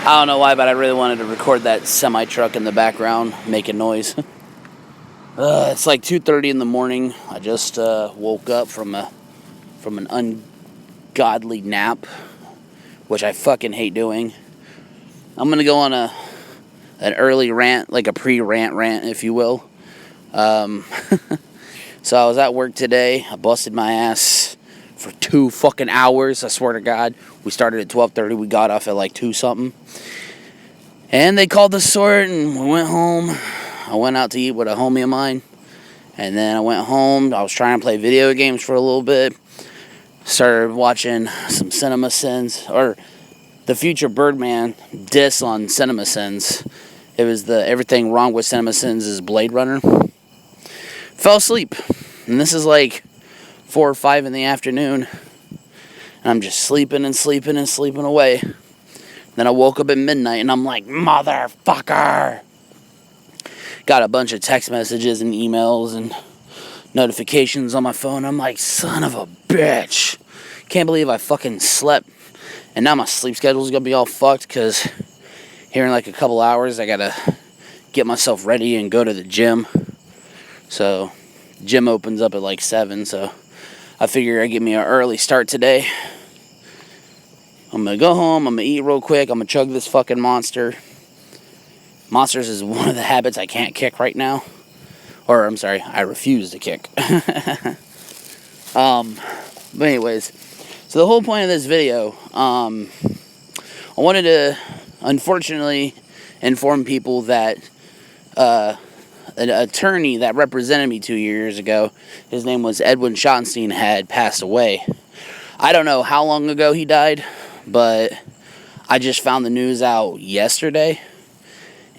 I don't know why, but I really wanted to record that semi-truck in the background making noise. It's like 2:30 in the morning. I just woke up from an ungodly nap, which I fucking hate doing. I'm gonna go on an early rant, like a pre-rant, if you will. So I was at work today. I busted my ass for 2 fucking hours. I swear to God. We started at 12:30. We got off at like 2 something. And they called the sort, and we went home. I went out to eat with a homie of mine. And then I went home. I was trying to play video games for a little bit. Started watching some Cinema Sins, or the future Birdman diss on Cinema Sins. It was the Everything Wrong with Cinema Sins is Blade Runner. Fell asleep. And this is like 4 or 5 in the afternoon. And I'm just sleeping away. Then I woke up at midnight and I'm like, motherfucker! Got a bunch of text messages and emails and notifications on my phone. I'm like, son of a bitch. Can't believe I fucking slept. And now my sleep schedule's gonna be all fucked because here in like a couple hours I gotta get myself ready and go to the gym. So, gym opens up at like 7, so I figure I get me an early start today. I'm gonna go home, I'm gonna eat real quick, I'm gonna chug this fucking Monster. Monsters is one of the habits I can't kick right now. Or, I'm sorry, I refuse to kick. But anyways, so the whole point of this video, I wanted to, unfortunately, inform people that an attorney that represented me 2 years ago, his name was Edwin Schottenstein, had passed away. I don't know how long ago he died, but I just found the news out yesterday,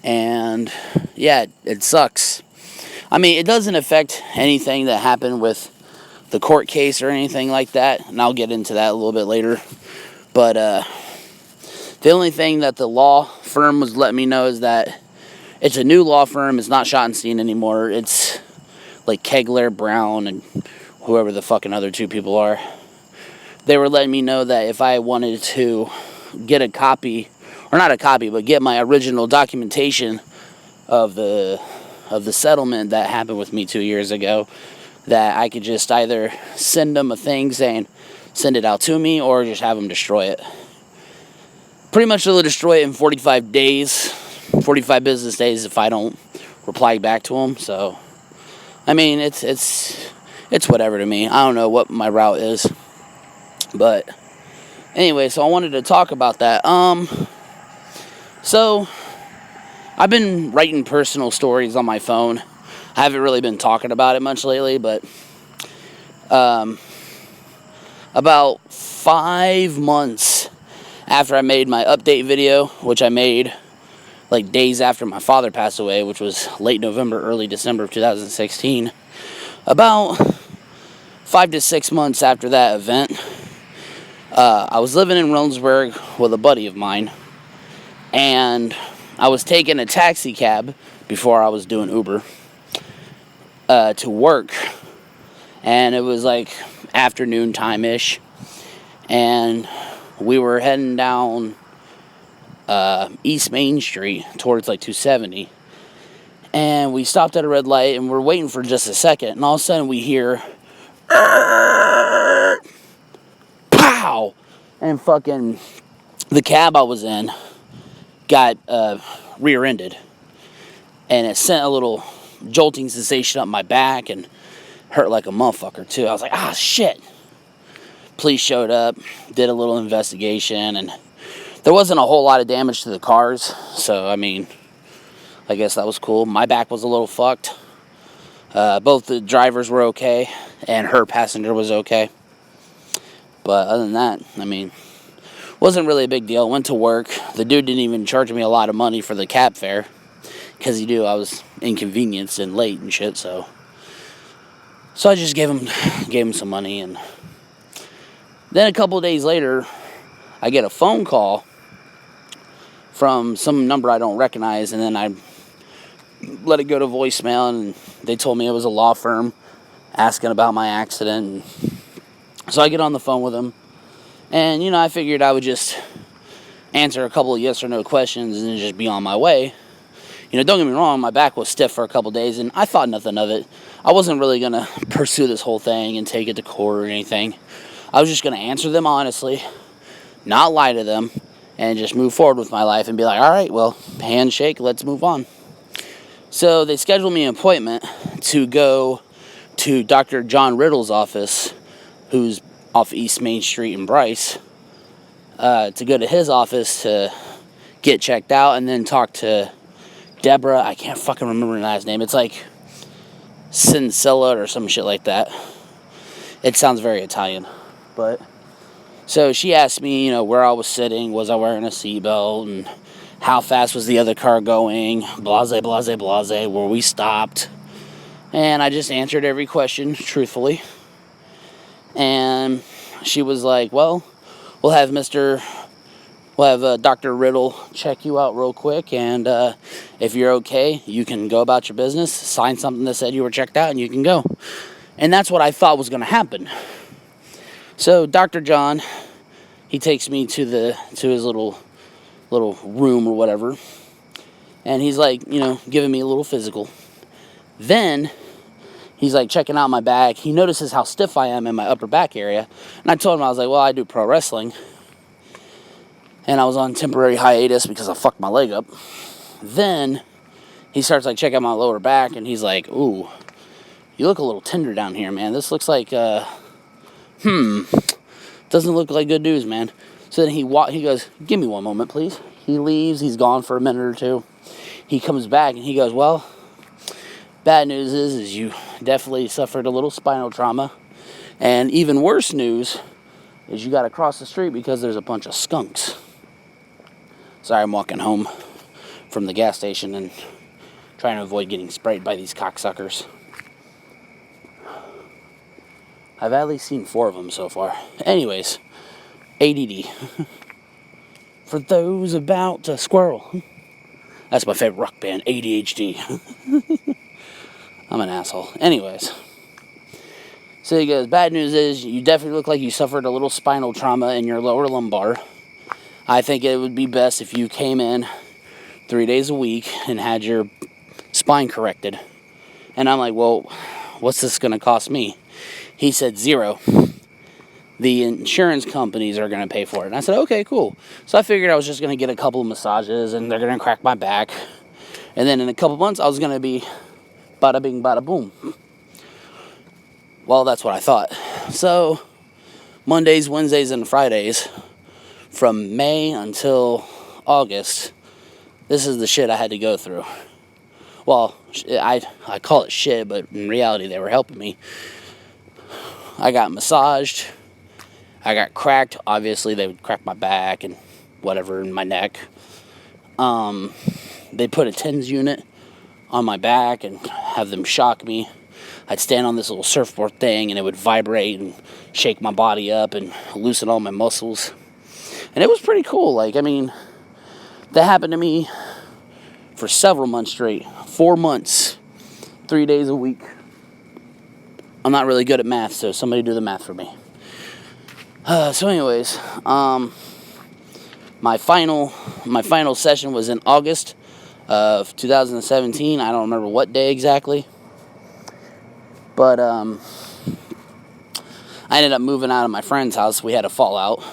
and yeah, it sucks. I mean, it doesn't affect anything that happened with the court case or anything like that, and I'll get into that a little bit later, but the only thing that the law firm was letting me know is that it's a new law firm. It's not Schottenstein anymore. It's like Kegler, Brown, and whoever the fucking other 2 people are. They were letting me know that if I wanted to get a copy, or not a copy, but get my original documentation of the settlement that happened with me 2 years ago, that I could just either send them a thing saying, send it out to me, or just have them destroy it. Pretty much they'll destroy it in 45 days. 45 business days if I don't reply back to them. So, I mean, it's whatever to me. I don't know what my route is. But, anyway, so I wanted to talk about that. So, I've been writing personal stories on my phone. I haven't really been talking about it much lately, but, about 5 months after I made my update video, which I made like days after my father passed away, which was late November, early December of 2016. About 5 to 6 months after that event, I was living in Rosensburg with a buddy of mine, and I was taking a taxi cab before I was doing Uber to work, and it was like afternoon time-ish, and we were heading down East Main Street towards like 270, and we stopped at a red light and we're waiting for just a second, and all of a sudden we hear pow, and fucking the cab I was in got rear-ended, and it sent a little jolting sensation up my back and hurt like a motherfucker too. I was like, ah, shit. Police showed up, did a little investigation, and there wasn't a whole lot of damage to the cars, so, I mean, I guess that was cool. My back was a little fucked. Both the drivers were okay, and her passenger was okay. But other than that, I mean, wasn't really a big deal. Went to work. The dude didn't even charge me a lot of money for the cab fare, because he knew I was inconvenienced and late and shit, so I just gave him some money, and then a couple of days later, I get a phone call from some number I don't recognize, and then I let it go to voicemail, and they told me it was a law firm asking about my accident. So I get on the phone with them, and, I figured I would just answer a couple of yes or no questions and then just be on my way. You know, don't get me wrong, my back was stiff for a couple days, and I thought nothing of it. I wasn't really going to pursue this whole thing and take it to court or anything. I was just going to answer them honestly, not lie to them, and just move forward with my life and be like, all right, well, handshake, let's move on. So they scheduled me an appointment to go to Dr. John Riddle's office, who's off East Main Street in Bryce, to go to his office to get checked out and then talk to Deborah. I can't fucking remember her last name. It's like Cincilla or some shit like that. It sounds very Italian. But so she asked me, you know, where I was sitting, was I wearing a seatbelt, and how fast was the other car going, blase, blase, blase, were we stopped? And I just answered every question truthfully. And she was like, well, we'll have Dr. Riddle check you out real quick, and if you're okay, you can go about your business, sign something that said you were checked out, and you can go. And that's what I thought was going to happen. So Dr. John, he takes me to his little room or whatever, and he's like, you know, giving me a little physical. Then he's like checking out my back. He notices how stiff I am in my upper back area, and I told him, I was like, well, I do pro wrestling, and I was on temporary hiatus because I fucked my leg up. Then he starts like checking out my lower back, and he's like, ooh, you look a little tender down here, man. This looks like doesn't look like good news, man. So then he goes, give me one moment, please. He leaves. He's gone for a minute or two. He comes back and he goes, well, bad news is you definitely suffered a little spinal trauma. And even worse news is you got to cross the street because there's a bunch of skunks. Sorry, I'm walking home from the gas station and trying to avoid getting sprayed by these cocksuckers. I've at least seen 4 of them so far. Anyways, ADD. For those about to squirrel. That's my favorite rock band, ADHD. I'm an asshole. Anyways. So he goes, bad news is you definitely look like you suffered a little spinal trauma in your lower lumbar. I think it would be best if you came in 3 days a week and had your spine corrected. And I'm like, well, what's this going to cost me? He said $0. The insurance companies are going to pay for it. And I said, okay, cool. So I figured I was just going to get a couple of massages and they're going to crack my back. And then in a couple months, I was going to be bada bing, bada boom. Well, that's what I thought. So Mondays, Wednesdays, and Fridays from May until August, this is the shit I had to go through. Well, I call it shit, but in reality, they were helping me. I got massaged. I got cracked. Obviously, they would crack my back and whatever in my neck. They put a TENS unit on my back and have them shock me. I'd stand on this little surfboard thing and it would vibrate and shake my body up and loosen all my muscles. And it was pretty cool. Like, I mean, that happened to me for several months straight. 4 months, 3 days a week. I'm not really good at math, so somebody do the math for me. So anyways, my final session was in August of 2017. I don't remember what day exactly. But I ended up moving out of my friend's house. We had a fallout.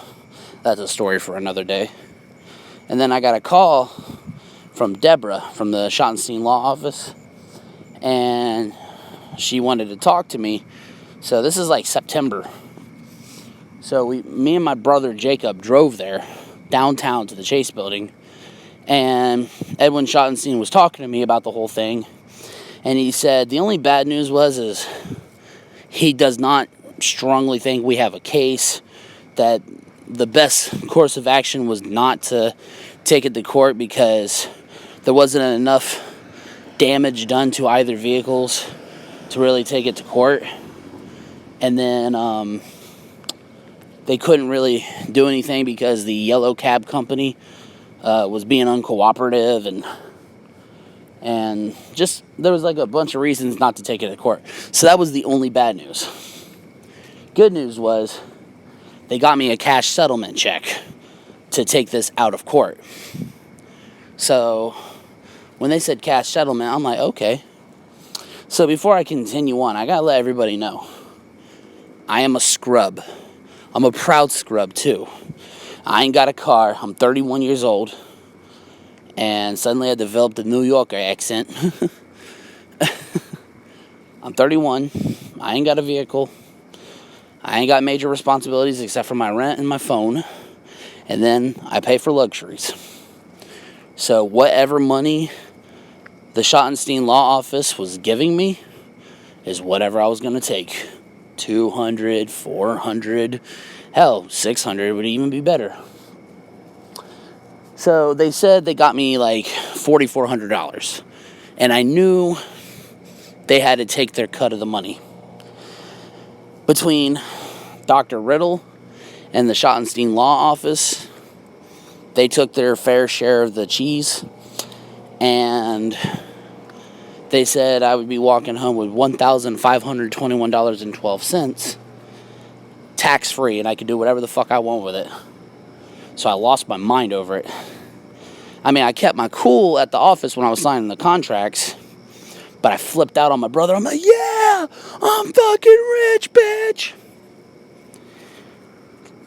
That's a story for another day. And then I got a call from Deborah from the Schottenstein Law Office. And she wanted to talk to me. So this is like September. So me and my brother Jacob drove there, downtown to the Chase building. And Edwin Schottenstein was talking to me about the whole thing. And he said the only bad news is he does not strongly think we have a case, that the best course of action was not to take it to court because there wasn't enough damage done to either vehicles to really take it to court. And then they couldn't really do anything because the yellow cab company was being uncooperative and just there was like a bunch of reasons not to take it to court. So that was the only bad news. Good news was they got me a cash settlement check to take this out of court. So when they said cash settlement, I'm like, okay. So before I continue on, I gotta let everybody know, I am a scrub. I'm a proud scrub too. I ain't got a car. I'm 31 years old. And suddenly I developed a New Yorker accent. I'm 31. I ain't got a vehicle. I ain't got major responsibilities except for my rent and my phone. And then I pay for luxuries. So whatever money the Schottenstein Law Office was giving me is whatever I was going to take. 200, 400, hell, 600 would even be better. So they said they got me like $4,400. And I knew they had to take their cut of the money. Between Dr. Riddle and the Schottenstein Law Office, they took their fair share of the cheese. And they said I would be walking home with $1,521.12 tax-free, and I could do whatever the fuck I want with it. So I lost my mind over it. I mean, I kept my cool at the office when I was signing the contracts, but I flipped out on my brother. I'm like, yeah, I'm fucking rich, bitch.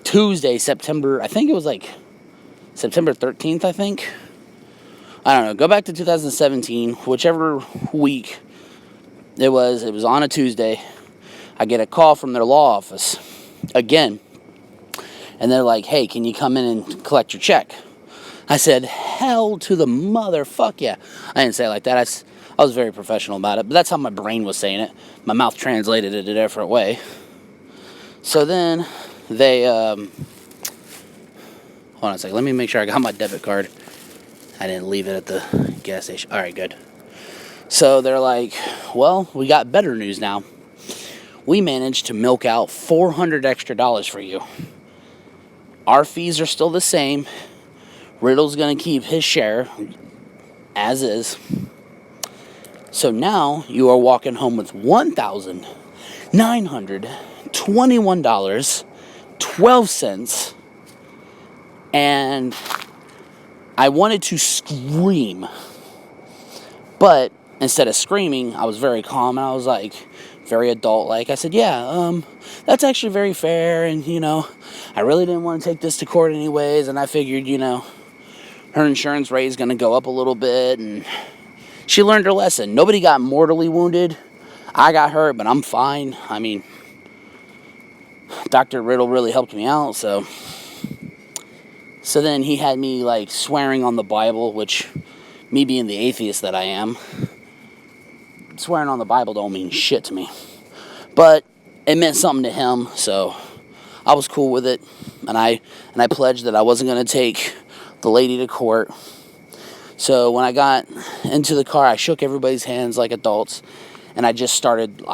Tuesday, September 13th, I think. I don't know. Go back to 2017, whichever week it was on a Tuesday. I get a call from their law office again. And they're like, hey, can you come in and collect your check? I said, hell to the motherfuck yeah. I didn't say it like that. I was very professional about it, but that's how my brain was saying it. My mouth translated it a different way. So then they, hold on a second. Let me make sure I got my debit card. I didn't leave it at the gas station. All right, good. So they're like, well, we got better news now. We managed to milk out $400 extra for you. Our fees are still the same. Riddle's going to keep his share as is. So now you are walking home with $1,921.12. And I wanted to scream. But instead of screaming, I was very calm. And I was like, very adult-like. I said, yeah, that's actually very fair. And, I really didn't want to take this to court anyways. And I figured, her insurance rate is going to go up a little bit. And she learned her lesson. Nobody got mortally wounded. I got hurt, but I'm fine. I mean, Dr. Riddle really helped me out, so then he had me, like, swearing on the Bible, which, me being the atheist that I am, swearing on the Bible don't mean shit to me. But it meant something to him, so I was cool with it. And I pledged that I wasn't going to take the lady to court. So when I got into the car, I shook everybody's hands like adults. And I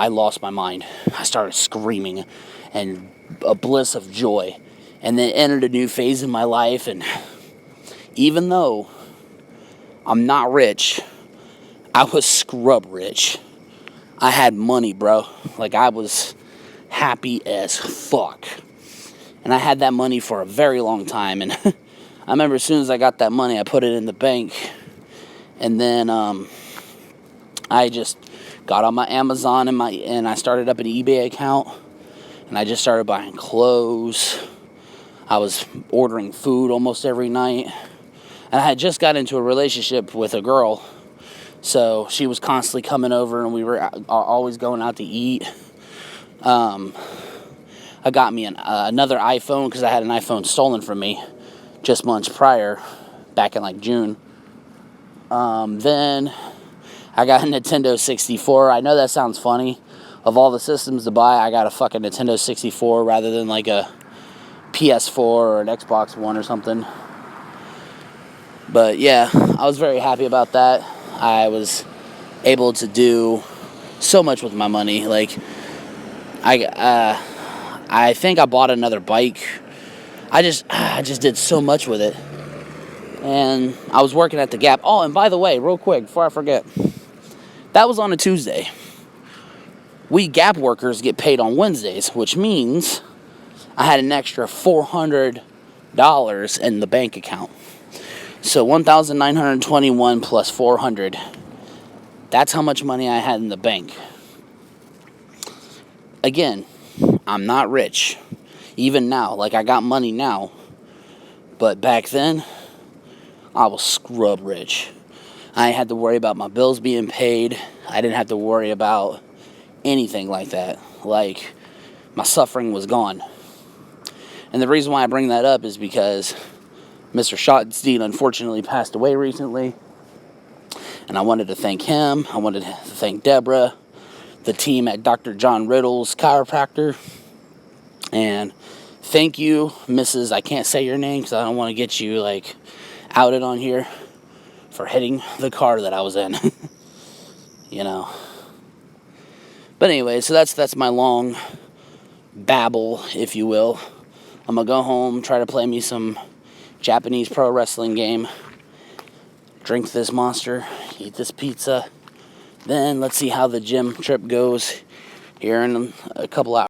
lost my mind. I started screaming and a bliss of joy. And then entered a new phase in my life. And even though I'm not rich, I was scrub rich. I had money, bro. Like, I was happy as fuck. And I had that money for a very long time. And I remember as soon as I got that money, I put it in the bank. And then I just got on my Amazon and I started up an eBay account. And I just started buying clothes. I was ordering food almost every night. And I had just got into a relationship with a girl. So she was constantly coming over and we were always going out to eat. I got me another iPhone because I had an iPhone stolen from me just months prior, back in like June. Then I got a Nintendo 64. I know that sounds funny. Of all the systems to buy, I got a fucking Nintendo 64 rather than like a PS4 or an Xbox One or something. But yeah, I was very happy about that. I was able to do so much with my money. Like, I think I bought another bike. I just did so much with it. And I was working at the Gap. Oh, and by the way, real quick, before I forget, that was on a Tuesday. We Gap workers get paid on Wednesdays, which means I had an extra $400 in the bank account. So 1,921 plus 400. That's how much money I had in the bank. Again, I'm not rich. Even now, like I got money now. But back then, I was scrub rich. I didn't have to worry about my bills being paid. I didn't have to worry about anything like that. Like, my suffering was gone. And the reason why I bring that up is because Mr. Schottenstein unfortunately passed away recently. And I wanted to thank him. I wanted to thank Deborah, the team at Dr. John Riddle's chiropractor. And thank you, Mrs. I can't say your name because I don't want to get you, like, outed on here for hitting the car that I was in. You know. But anyway, so that's my long babble, if you will. I'm going to go home, try to play me some Japanese pro wrestling game, drink this Monster, eat this pizza. Then let's see how the gym trip goes here in a couple hours.